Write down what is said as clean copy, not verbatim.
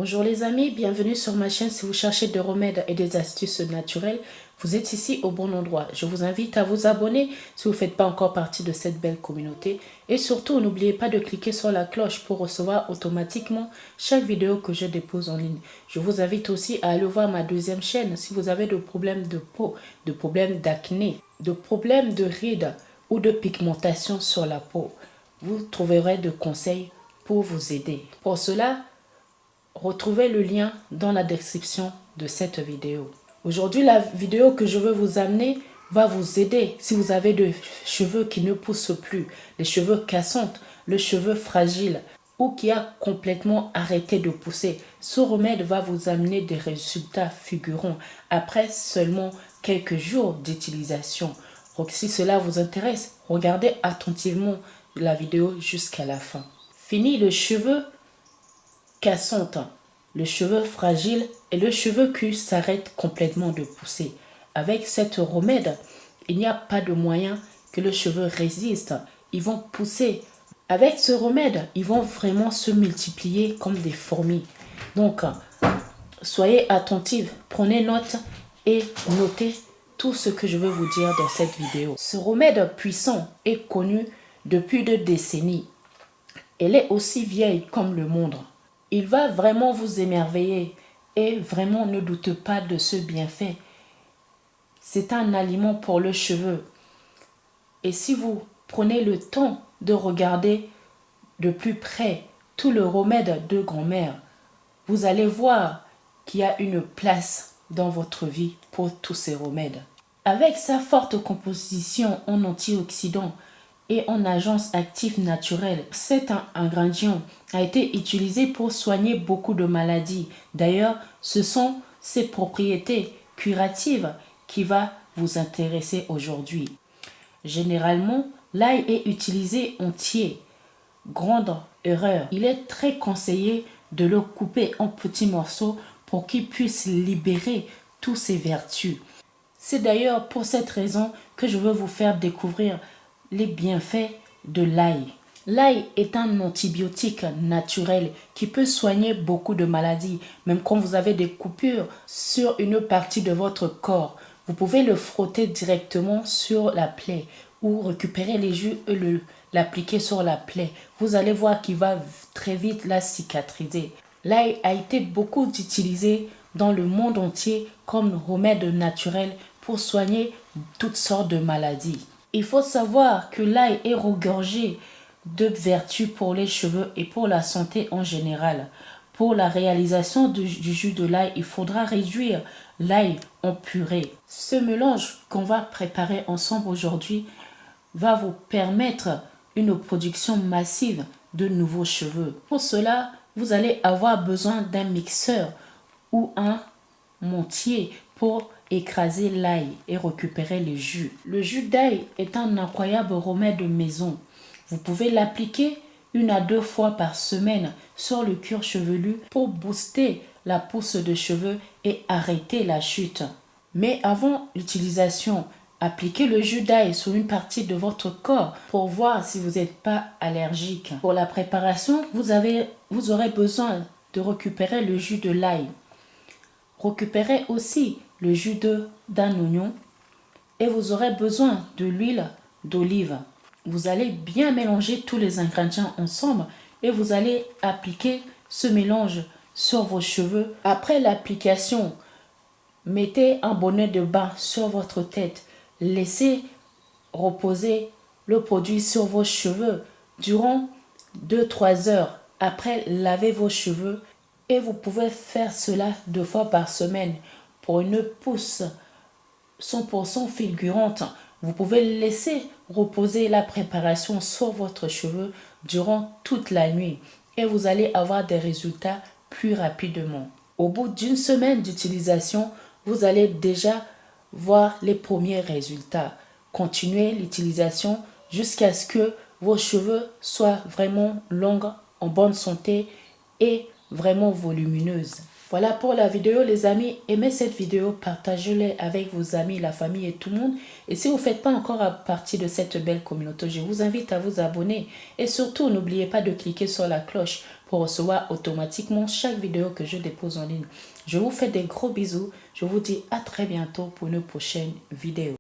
Bonjour les amis, bienvenue sur ma chaîne. Si vous cherchez des remèdes et des astuces naturelles, vous êtes ici au bon endroit. Je vous invite à vous abonner si vous ne faites pas encore partie de cette belle communauté. Et surtout, n'oubliez pas de cliquer sur la cloche pour recevoir automatiquement chaque vidéo que je dépose en ligne. Je vous invite aussi à aller voir ma deuxième chaîne si vous avez des problèmes de peau, des problèmes d'acné, de problèmes de rides ou de pigmentation sur la peau. Vous trouverez des conseils pour vous aider. Pour cela, retrouvez le lien dans la description de cette vidéo. Aujourd'hui, la vidéo que je veux vous amener va vous aider si vous avez des cheveux qui ne poussent plus, les cheveux cassants, le cheveu fragile ou qui a complètement arrêté de pousser. Ce remède va vous amener des résultats fulgurants après seulement quelques jours d'utilisation. Donc si cela vous intéresse, regardez attentivement la vidéo jusqu'à la fin. Fini le cheveu cassante, le cheveu fragile et le cheveu qui s'arrête complètement de pousser. Avec cette remède, il n'y a pas de moyen que le cheveu résiste. Ils vont pousser. Avec ce remède, ils vont vraiment se multiplier comme des fourmis. Donc, soyez attentifs, prenez note et notez tout ce que je veux vous dire dans cette vidéo. Ce remède puissant est connu depuis des décennies. Elle est aussi vieille comme le monde. Il va vraiment vous émerveiller et vraiment ne doutez pas de ce bienfait. C'est un aliment pour le cheveu. Et si vous prenez le temps de regarder de plus près tout le remède de grand-mère, vous allez voir qu'il y a une place dans votre vie pour tous ces remèdes. Avec sa forte composition en antioxydants et en agents actifs naturels, cet ingrédient a été utilisé pour soigner beaucoup de maladies. D'ailleurs, ce sont ses propriétés curatives qui vont vous intéresser aujourd'hui. Généralement, l'ail est utilisé entier. Grande erreur. Il est très conseillé de le couper en petits morceaux pour qu'il puisse libérer toutes ses vertus. C'est d'ailleurs pour cette raison que je veux vous faire découvrir les bienfaits de l'ail. L'ail est un antibiotique naturel qui peut soigner beaucoup de maladies. Même quand vous avez des coupures sur une partie de votre corps, vous pouvez le frotter directement sur la plaie ou récupérer les jus et l'appliquer sur la plaie. Vous allez voir qu'il va très vite la cicatriser. L'ail a été beaucoup utilisé dans le monde entier comme remède naturel pour soigner toutes sortes de maladies. Il faut savoir que l'ail est regorgé de vertus pour les cheveux et pour la santé en général. Pour la réalisation du jus de l'ail, il faudra réduire l'ail en purée. Ce mélange qu'on va préparer ensemble aujourd'hui va vous permettre une production massive de nouveaux cheveux. Pour cela, vous allez avoir besoin d'un mixeur ou un montier pour écraser l'ail et récupérer le jus. Le jus d'ail est un incroyable remède de maison. Vous pouvez l'appliquer 1 à 2 fois par semaine sur le cuir chevelu pour booster la pousse de cheveux et arrêter la chute. Mais avant l'utilisation, appliquez le jus d'ail sur une partie de votre corps pour voir si vous n'êtes pas allergique. Pour la préparation, vous aurez besoin de récupérer le jus de l'ail. Récupérez aussi le jus d'un oignon et vous aurez besoin de l'huile d'olive. Vous allez bien mélanger tous les ingrédients ensemble et vous allez appliquer ce mélange sur vos cheveux. Après l'application, mettez un bonnet de bain sur votre tête. Laissez reposer le produit sur vos cheveux durant 2-3 heures. Après, lavez vos cheveux et vous pouvez faire cela 2 fois par semaine pour une pousse 100% fulgurante. Vous pouvez laisser reposer la préparation sur votre cheveu durant toute la nuit et vous allez avoir des résultats plus rapidement. Au bout d'1 semaine d'utilisation, vous allez déjà voir les premiers résultats. Continuez l'utilisation jusqu'à ce que vos cheveux soient vraiment longs, en bonne santé et vraiment volumineuses. Voilà pour la vidéo les amis, aimez cette vidéo, partagez-la avec vos amis, la famille et tout le monde. Et si vous ne faites pas encore partie de cette belle communauté, je vous invite à vous abonner. Et surtout, n'oubliez pas de cliquer sur la cloche pour recevoir automatiquement chaque vidéo que je dépose en ligne. Je vous fais des gros bisous, je vous dis à très bientôt pour une prochaine vidéo.